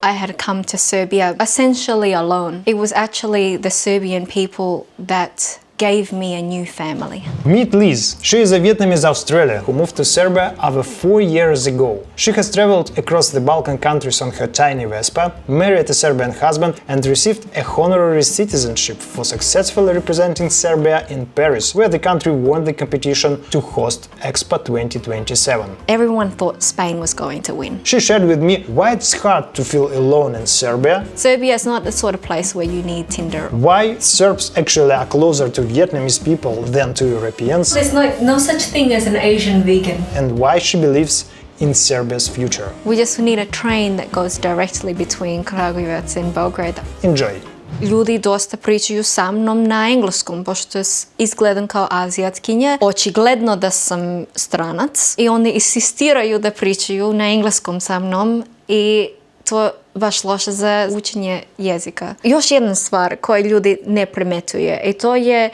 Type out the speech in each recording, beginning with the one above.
I had come to Serbia essentially alone. It was actually the Serbian people that gave me a new family. Meet Liz. She is a Vietnamese Australian who moved to Serbia over 4 years ago. She has traveled across the Balkan countries on her tiny Vespa, married a Serbian husband and received a honorary citizenship for successfully representing Serbia in Paris, where the country won the competition to host Expo 2027. Everyone thought Spain was going to win. She shared with me why it's hard to feel alone in Serbia. Serbia is not the sort of place where you need Tinder. Why Serbs actually are closer to Vietnamese people than to Europeans. There's no such thing as an Asian vegan. And why she believes in Serbia's future. We just need a train that goes directly between Kragujevac and Belgrade. Enjoy! Ljudi dosta pričaju sa mnom na engleskom, pošto izgledam kao azijatkinja. Očigledno da sam stranac i oni insistiraju da pričaju na engleskom sa mnom i to baš loše za učenje jezika. Još jedna stvar koju ljudi ne primetuje i to je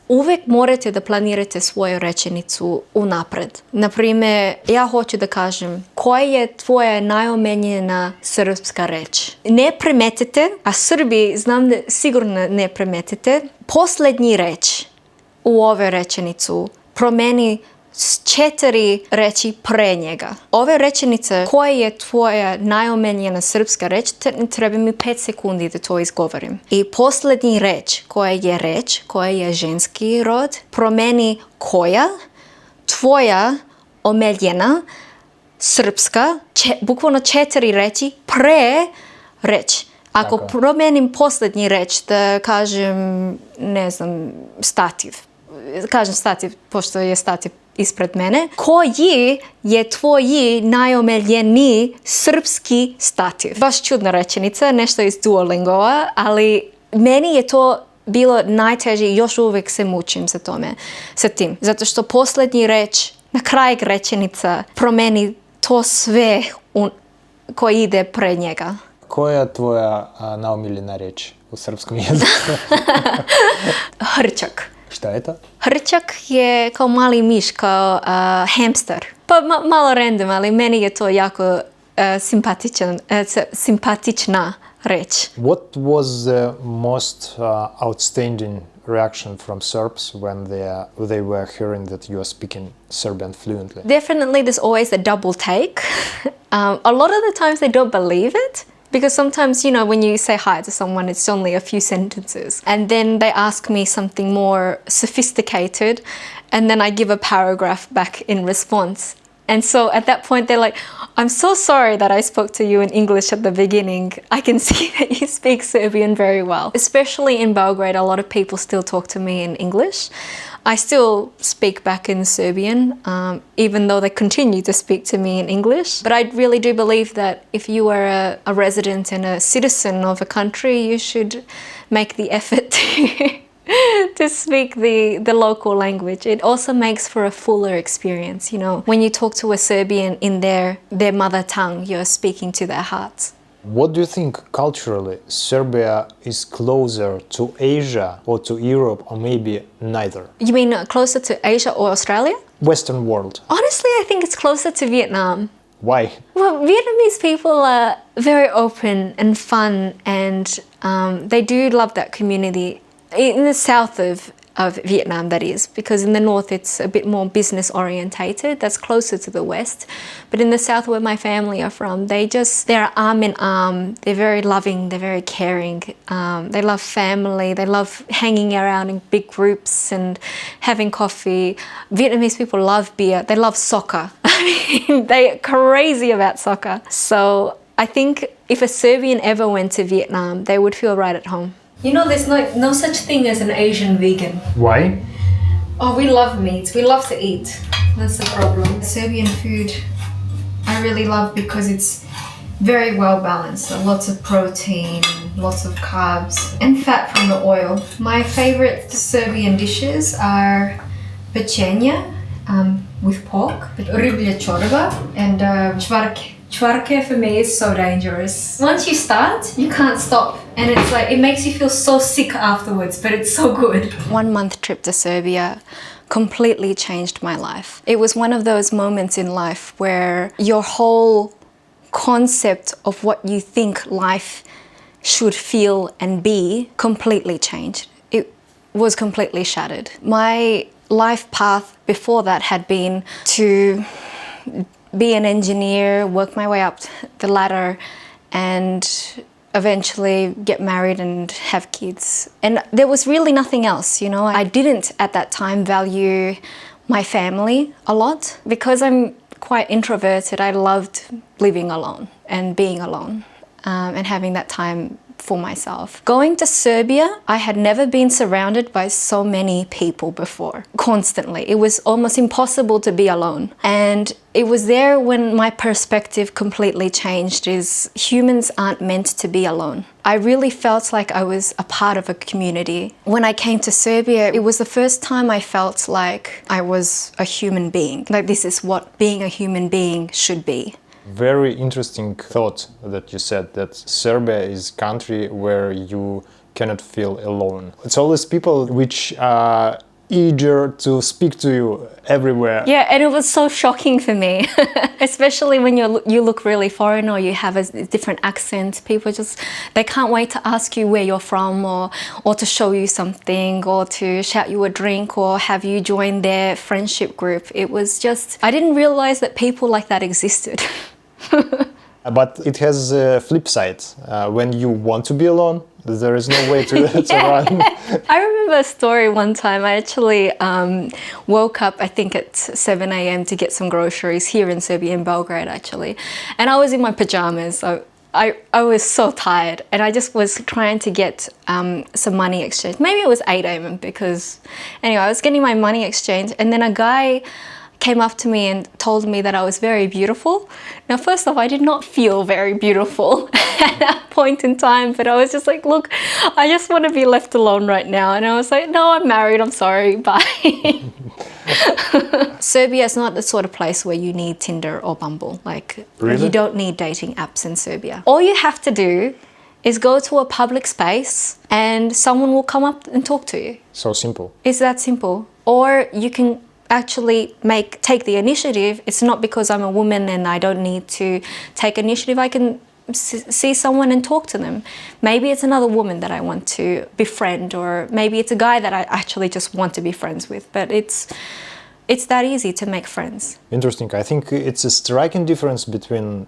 uvijek morate da planirate svoju rečenicu unapred. Naprimjer, ja hoću da kažem koja je tvoja najomiljena srpska reč. Ne primetite, a Srbi znam da sigurno ne primetite, posljednji reč u ovoj rečenicu promeni 4 reći pre njega. Ove rečenice, koja je tvoja najomiljena srpska reč, treba mi 5 sekundi da to izgovorim. I posljednji reč, koja je ženski rod, promeni koja, tvoja omiljena srpska, bukvalno 4 reći pre reč. Ako promenim posljednji reč, da kažem, ne znam, stativ. Kažem stativ, pošto je stativ ispred mene. Koji je tvoji najomiljeniji srpski stativ? Baš čudna rečenica, nešto iz Duolingova, ali meni je to bilo najteže i još uvijek se mučim sa tim. Zato što posljednji reč, na kraj rečenica, promeni to sve koji ide pre njega. Koja je tvoja naomiljena reč u srpskom jeziku? Hrčak. Šta je to? Hrčak je kao mali miš, kao hamster. Pa malo random, ali meni je to jako simpatična reč. What was the most outstanding reaction from Serbs when they were hearing that you are speaking Serbian fluently? Definitely there's always a double take. A lot of the times they don't believe it. Because sometimes, you know, when you say hi to someone, it's only a few sentences. And then they ask me something more sophisticated, and then I give a paragraph back in response. And so at that point, they're like, I'm so sorry that I spoke to you in English at the beginning. I can see that you speak Serbian very well. Especially in Belgrade, a lot of people still talk to me in English. I still speak back in Serbian, even though they continue to speak to me in English. But I really do believe that if you are a resident and a citizen of a country, you should make the effort to speak the local language. It also makes for a fuller experience, you know. When you talk to a Serbian in their mother tongue, you're speaking to their hearts. What do you think culturally Serbia is closer to Asia or to Europe, or maybe neither? You mean closer to Asia or Australia? Western world. Honestly, I think it's closer to Vietnam. Why? Well, Vietnamese people are very open and fun, and they do love that community. In the south of Vietnam, that is, because in the north it's a bit more business orientated. That's closer to the west. But in the south, where my family are from, they're arm in arm. They're very loving, they're very caring. They love family, they love hanging around in big groups and having coffee. Vietnamese people love beer, they love soccer. I mean, they're crazy about soccer. So I think if a Serbian ever went to Vietnam, they would feel right at home. You know, there's no such thing as an Asian vegan. Why? Oh, we love meat. We love to eat. That's the problem. Serbian food I really love because it's very well balanced. So lots of protein, lots of carbs and fat from the oil. My favorite Serbian dishes are pečenja with pork, riblje čorba, and čvarke. Čvarke for me is so dangerous. Once you start, you can't stop. And it's like, it makes you feel so sick afterwards, but it's so good. 1 month trip to Serbia completely changed my life. It was one of those moments in life where your whole concept of what you think life should feel and be completely changed. It was completely shattered. My life path before that had been to be an engineer, work my way up the ladder, and eventually get married and have kids. And there was really nothing else, you know. I didn't at that time value my family a lot because I'm quite introverted. I loved living alone and being alone and having that time for myself. Going to Serbia, I had never been surrounded by so many people before, constantly. It was almost impossible to be alone. And it was there when my perspective completely changed, is humans aren't meant to be alone. I really felt like I was a part of a community. When I came to Serbia, it was the first time I felt like I was a human being. Like this is what being a human being should be. Very interesting thought that you said, that Serbia is a country where you cannot feel alone. It's always people which are eager to speak to you everywhere. Yeah, and it was so shocking for me, especially when you look really foreign or you have a different accent. People just, they can't wait to ask you where you're from or to show you something or to shout you a drink or have you join their friendship group. It was just, I didn't realize that people like that existed. But it has a flip side. When you want to be alone, there is no way to, to run. I remember a story one time. I actually woke up, I think at 7 a.m. to get some groceries here in Serbia, in Belgrade actually. And I was in my pajamas. So I was so tired and I just was trying to get some money exchange. Maybe it was 8 a.m. because anyway, I was getting my money exchange and then a guy came up to me and told me that I was very beautiful. Now, first off, I did not feel very beautiful at that point in time, but I was just like, look, I just want to be left alone right now. And I was like, no, I'm married, I'm sorry, bye. Serbia is not the sort of place where you need Tinder or Bumble. Like, really? You don't need dating apps in Serbia. All you have to do is go to a public space and someone will come up and talk to you. So simple. It's that simple. Or you can actually take the initiative. It's not because I'm a woman and I don't need to take initiative. I can see someone and talk to them. Maybe it's another woman that I want to befriend, or maybe it's a guy that I actually just want to be friends with. But it's that easy to make friends. Interesting. I think it's a striking difference between,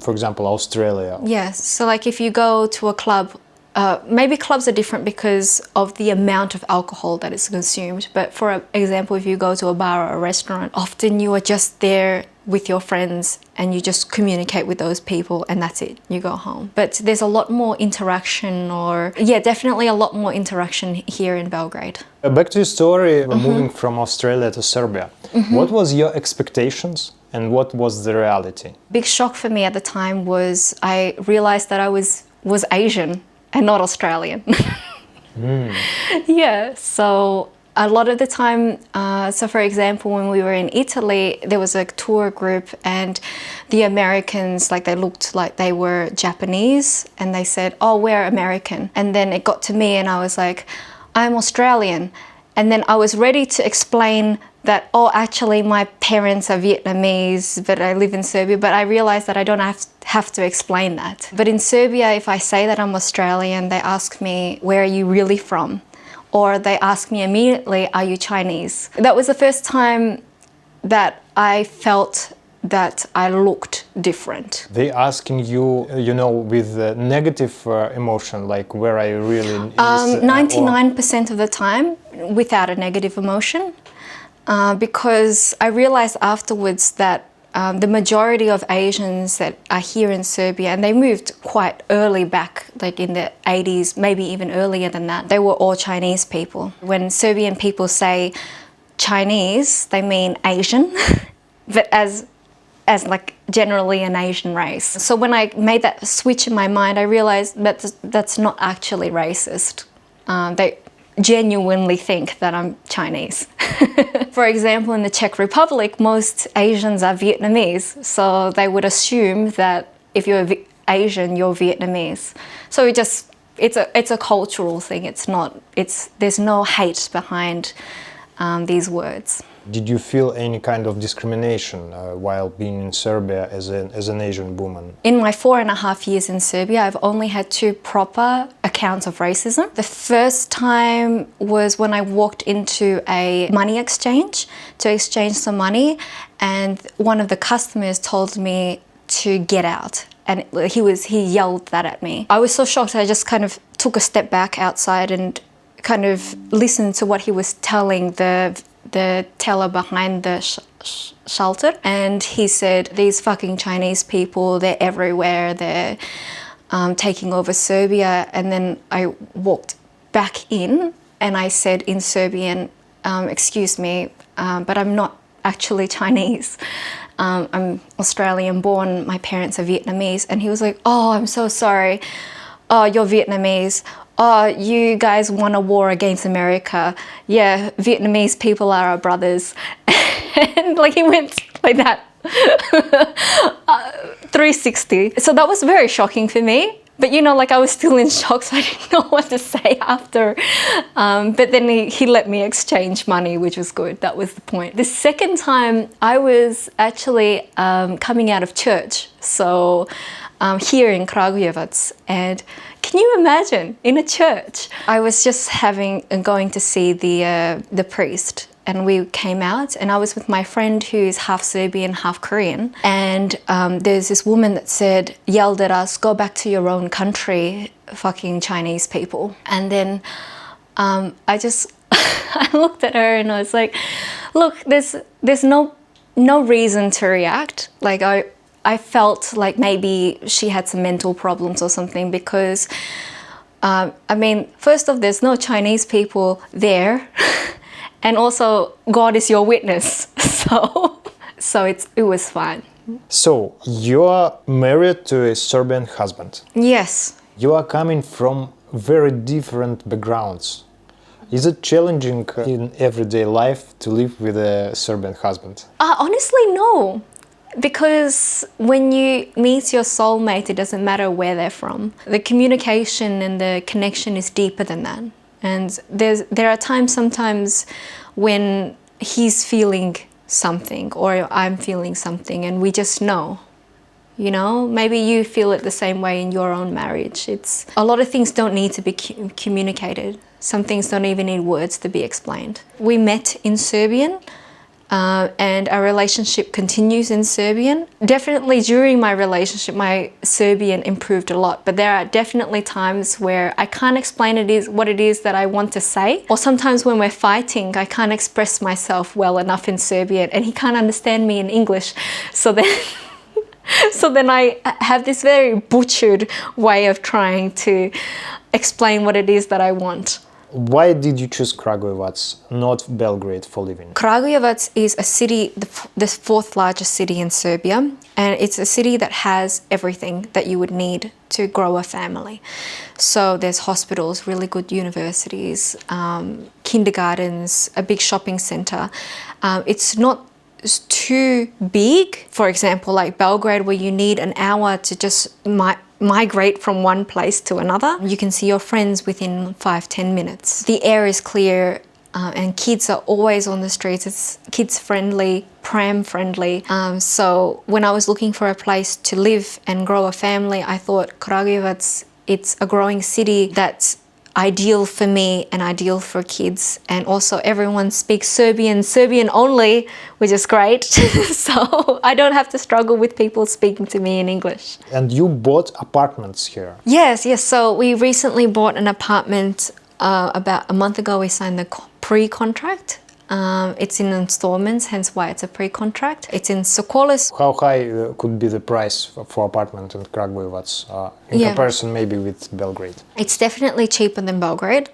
for example, Australia. Yes. So like if you go to a club, maybe clubs are different because of the amount of alcohol that is consumed. But for example, if you go to a bar or a restaurant, often you are just there with your friends and you just communicate with those people and that's it, you go home. But there's a lot more interaction, or yeah, definitely a lot more interaction here in Belgrade. Back to your story, moving from Australia to Serbia. What was your expectations and what was the reality? Big shock for me at the time was I realized that I was Asian and not Australian. Yeah, so a lot of the time, so for example, when we were in Italy, there was a tour group and the Americans, like they looked like they were Japanese and they said, oh, we're American. And then it got to me and I was like, I'm Australian. And then I was ready to explain that, oh, actually my parents are Vietnamese, but I live in Serbia. But I realized that I don't have to explain that. But in Serbia, if I say that I'm Australian, they ask me, where are you really from? Or they ask me immediately, are you Chinese? That was the first time that I felt that I looked different. They asking you, you know, with negative emotion, like where are you really? 99% of the time without a negative emotion, because I realized afterwards that the majority of Asians that are here in Serbia, and they moved quite early back, like in the 80s, maybe even earlier than that, they were all Chinese people. When Serbian people say Chinese, they mean Asian, but as like generally an Asian race. So when I made that switch in my mind, I realized that that's not actually racist. They genuinely think that I'm Chinese. For example, in the Czech Republic, most Asians are Vietnamese, so they would assume that if you're Asian, you're Vietnamese. So it's a cultural thing. There's no hate behind these words. Did you feel any kind of discrimination while being in Serbia as an Asian woman? In my 4.5 years in Serbia, I've only had 2 proper accounts of racism. The first time was when I walked into a money exchange to exchange some money, and one of the customers told me to get out. And he yelled that at me. I was so shocked, I just kind of took a step back outside and kind of listened to what he was telling the teller behind the shelter. And he said, these fucking Chinese people, they're everywhere, they're taking over Serbia. And then I walked back in and I said in Serbian, excuse me, but I'm not actually Chinese. I'm Australian born, my parents are Vietnamese. And he was like, oh, I'm so sorry. Oh, you're Vietnamese. Oh, you guys won a war against America. Yeah, Vietnamese people are our brothers. And like he went like that. 360. So that was very shocking for me. But you know, like I was still in shock, so I didn't know what to say after. But then he let me exchange money, which was good. That was the point. The second time, I was actually coming out of church. So here in Kragujevac. And can you imagine, in a church? I was just going to see the priest. And we came out, and I was with my friend who's half Serbian, half Korean. And there's this woman that yelled at us, go back to your own country, fucking Chinese people. And then I looked at her and I was like, look, there's no reason to react. Like I felt like maybe she had some mental problems or something because, I mean, first off, there's no Chinese people there. And also, God is your witness, so it was fine. So, you are married to a Serbian husband. Yes. You are coming from very different backgrounds. Is it challenging in everyday life to live with a Serbian husband? Honestly, no. Because when you meet your soulmate, it doesn't matter where they're from. The communication and the connection is deeper than that. And there are times sometimes when he's feeling something or I'm feeling something and we just know, you know, maybe you feel it the same way in your own marriage. A lot of things don't need to be communicated. Some things don't even need words to be explained. We met in Serbian. And our relationship continues in Serbian. Definitely during my relationship, my Serbian improved a lot, but there are definitely times where I can't explain what it is that I want to say. Or sometimes when we're fighting, I can't express myself well enough in Serbian and he can't understand me in English. So then I have this very butchered way of trying to explain what it is that I want. Why did you choose Kragujevac, not Belgrade, for living? Kragujevac is a city, the 4th largest city in Serbia, and it's a city that has everything that you would need to grow a family. So there's hospitals, really good universities, kindergartens, a big shopping center. It's not too big, for example, like Belgrade, where you need an hour to just migrate from one place to another. You can see your friends within 5-10 minutes. The air is clear and kids are always on the streets. It's kids friendly, pram friendly. So when I was looking for a place to live and grow a family, I thought Kragujevac, it's a growing city that's ideal for me and ideal for kids, and also everyone speaks Serbian only, which is great. So I don't have to struggle with people speaking to me in English. And you bought apartments here? Yes. So we recently bought an apartment about a month ago. We signed the pre-contract. It's in installments, hence why it's a pre-contract. It's in Sokolis. How high could be the price for apartment in Kragujevac in comparison maybe with Belgrade? It's definitely cheaper than Belgrade.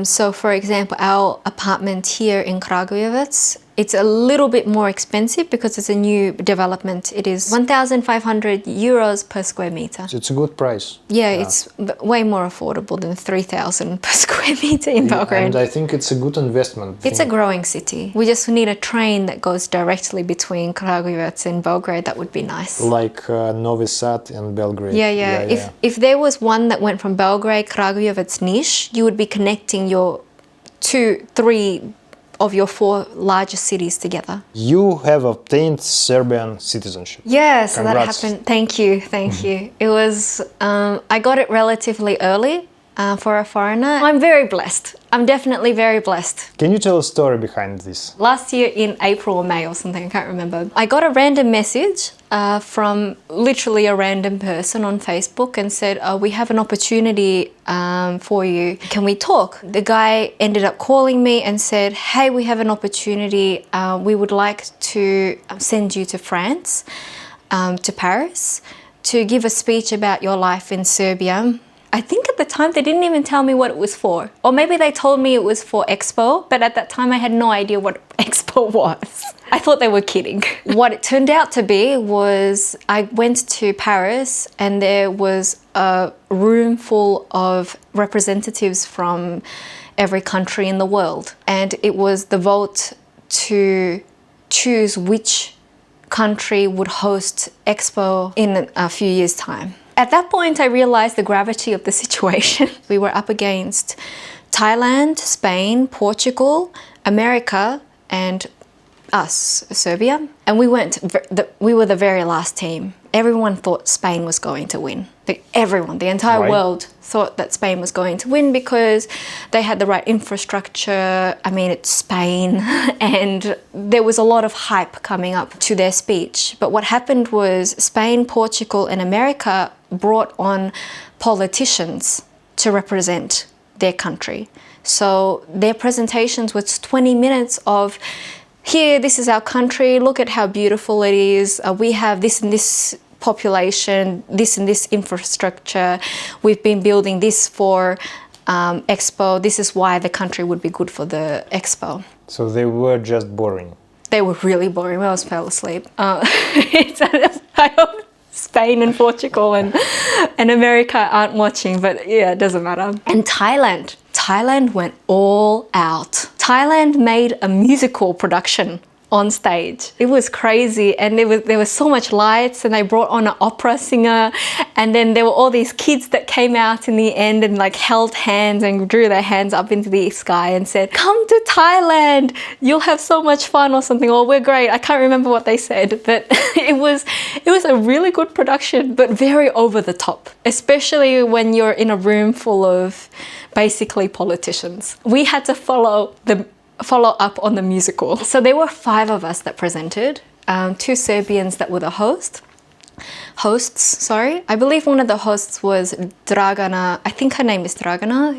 So for example, our apartment here in Kragujevac, it's a little bit more expensive because it's a new development. It is 1,500 euros per square meter. It's a good price. Yeah, it's way more affordable than 3,000 per square meter in Belgrade. And I think it's a good investment. It's a growing city. We just need a train that goes directly between Kragujevac and Belgrade. That would be nice. Like Novi Sad and Belgrade. Yeah. If there was one that went from Belgrade, Kragujevac, Niš, you would be connecting your 2-3 of your 4 largest cities together. You have obtained Serbian citizenship. Yeah, so that Congrats. happened. Thank you. It was, I got it relatively early for a foreigner. I'm very blessed. I'm definitely very blessed. Can you tell a story behind this? Last year in April or May or something, I can't remember. I got a random message from literally a random person on Facebook and said, we have an opportunity for you. Can we talk? The guy ended up calling me and said, hey, we have an opportunity. We would like to send you to France, to Paris, to give a speech about your life in Serbia. I think at the time they didn't even tell me what it was for. Or maybe they told me it was for Expo, but at that time I had no idea what Expo was. I thought they were kidding. What it turned out to be was I went to Paris and there was a room full of representatives from every country in the world. And it was the vote to choose which country would host Expo in a few years' time. At that point, I realized the gravity of the situation. We were up against Thailand, Spain, Portugal, America, and us, Serbia. And we were the very last team. Everyone thought Spain was going to win. Everyone, the entire Right. world thought that Spain was going to win because they had the right infrastructure. I mean, it's Spain. And there was a lot of hype coming up to their speech. But what happened was Spain, Portugal, and America brought on politicians to represent their country. So their presentations was 20 minutes of, here, this is our country, look at how beautiful it is, we have this and this population, this and this infrastructure, we've been building this for Expo, this is why the country would be good for the Expo. So they were just boring. They were really boring. I almost fell asleep. I hope Spain and Portugal and America aren't watching, but yeah, it doesn't matter. And Thailand went all out. Thailand made a musical production on stage. It was crazy, and there was so much lights, and they brought on an opera singer, and then there were all these kids that came out in the end and like held hands and drew their hands up into the sky and said, come to Thailand, you'll have so much fun or something, or we're great. I can't remember what they said, but it was a really good production, but very over the top, especially when you're in a room full of basically politicians. We had to follow up on the musical. So there were 5 of us that presented, 2 Serbians that were the hosts. I believe one of the hosts was Dragana, I think her name is Dragana,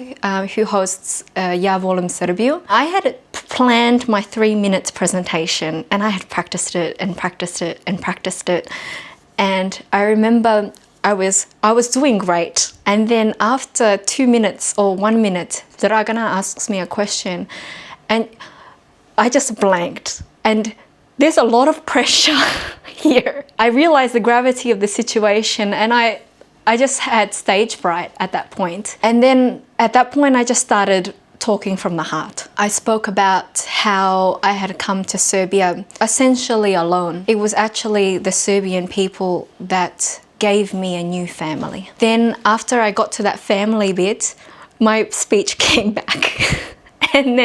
who hosts Ja volim Serbiju. I had planned my 3 minutes presentation and I had practiced it. And I remember I was doing great. And then after 2 minutes or 1 minute, Dragana asks me a question and I just blanked. And there's a lot of pressure here. I realized the gravity of the situation and I just had stage fright at that point. And then at that point, I just started talking from the heart. I spoke about how I had come to Serbia essentially alone. It was actually the Serbian people that gave me a new family. Then after I got to that family bit, my speech came back. And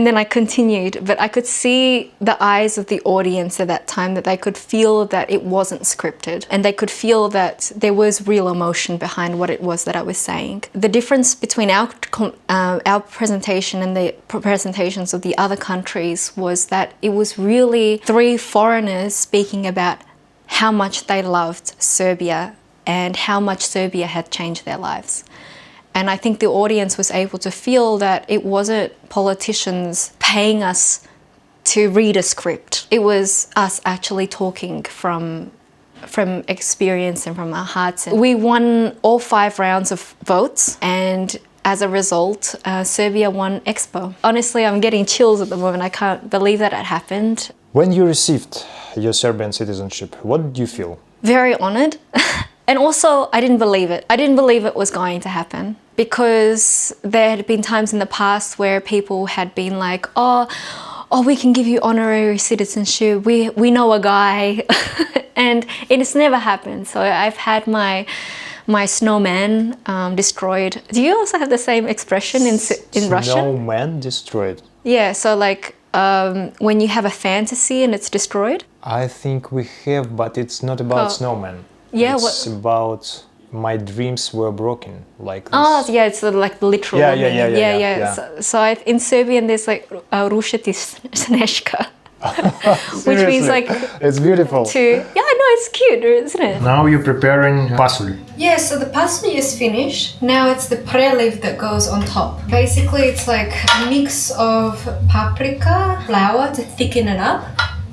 then I continued, but I could see the eyes of the audience at that time, that they could feel that it wasn't scripted and they could feel that there was real emotion behind what it was that I was saying. The difference between our presentation and the presentations of the other countries was that it was really 3 foreigners speaking about how much they loved Serbia and how much Serbia had changed their lives. And I think the audience was able to feel that it wasn't politicians paying us to read a script. It was us actually talking from experience and from our hearts. And we won all 5 rounds of votes, and as a result, Serbia won Expo. Honestly, I'm getting chills at the moment. I can't believe that it happened. When you received your Serbian citizenship, what did you feel? Very honored. And also, I didn't believe it. I didn't believe it was going to happen, because there had been times in the past where people had been like, oh, we can give you honorary citizenship. We know a guy. And it's never happened. So I've had my snowman destroyed. Do you also have the same expression in Russian? Snowman destroyed. Yeah, so like when you have a fantasy and it's destroyed. I think we have, but it's not about Oh. snowman. Yeah, It's about my dreams were broken, like this. Oh, yeah, it's like the literal Yeah, meaning. yeah. So in Serbian, there's like rušiti sneška, which means Seriously, like it's beautiful. to. Yeah, no, it's cute, isn't it? Now you're preparing pasulj. Yeah, so the pasulj is finished. Now it's the preliv that goes on top. Basically, it's like a mix of paprika, flour to thicken it up,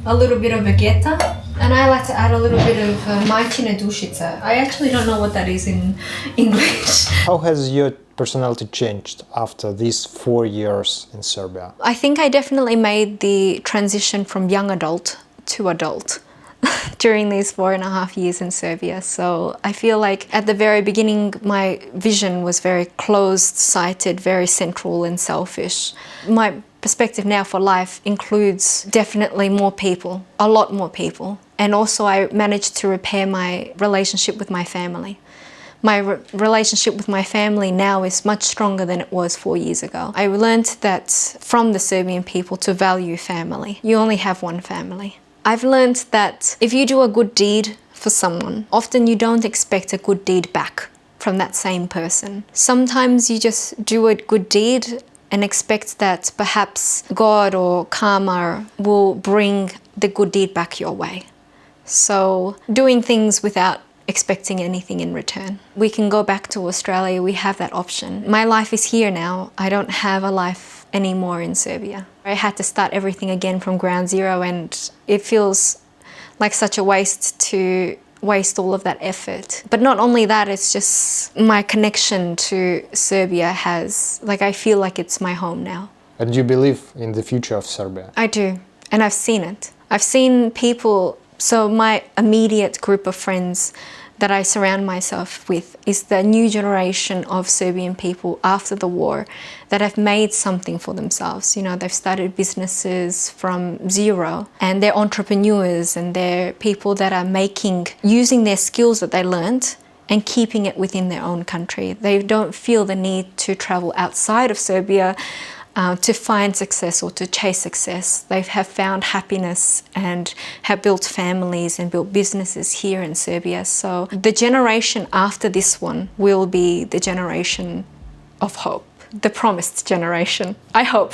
a little bit of vegeta, and I like to add a little bit of majčina dušica. I actually don't know what that is in English. How has your personality changed after these 4 years in Serbia? I think I definitely made the transition from young adult to adult during these 4.5 years in Serbia. So I feel like at the very beginning, my vision was very closed-sighted, very central and selfish. My perspective now for life includes definitely more people, a lot more people. And also I managed to repair my relationship with my family. My relationship with my family now is much stronger than it was 4 years ago. I learned that from the Serbian people to value family. You only have one family. I've learned that if you do a good deed for someone, often you don't expect a good deed back from that same person. Sometimes you just do a good deed and expect that perhaps God or karma will bring the good deed back your way. So doing things without expecting anything in return. We can go back to Australia, we have that option. My life is here now. I don't have a life anymore in Serbia. I had to start everything again from ground zero, and it feels like such a waste to waste all of that effort. But not only that, it's just my connection to Serbia has, like, I feel like it's my home now. And you believe in the future of Serbia? I do, and I've seen it. I've seen people, so my immediate group of friends that I surround myself with is the new generation of Serbian people after the war that have made something for themselves. You know, they've started businesses from zero, and they're entrepreneurs, and they're people that are using their skills that they learned and keeping it within their own country. They don't feel the need to travel outside of Serbia to find success or to chase success. They have found happiness and have built families and built businesses here in Serbia. So the generation after this one will be the generation of hope, the promised generation, I hope.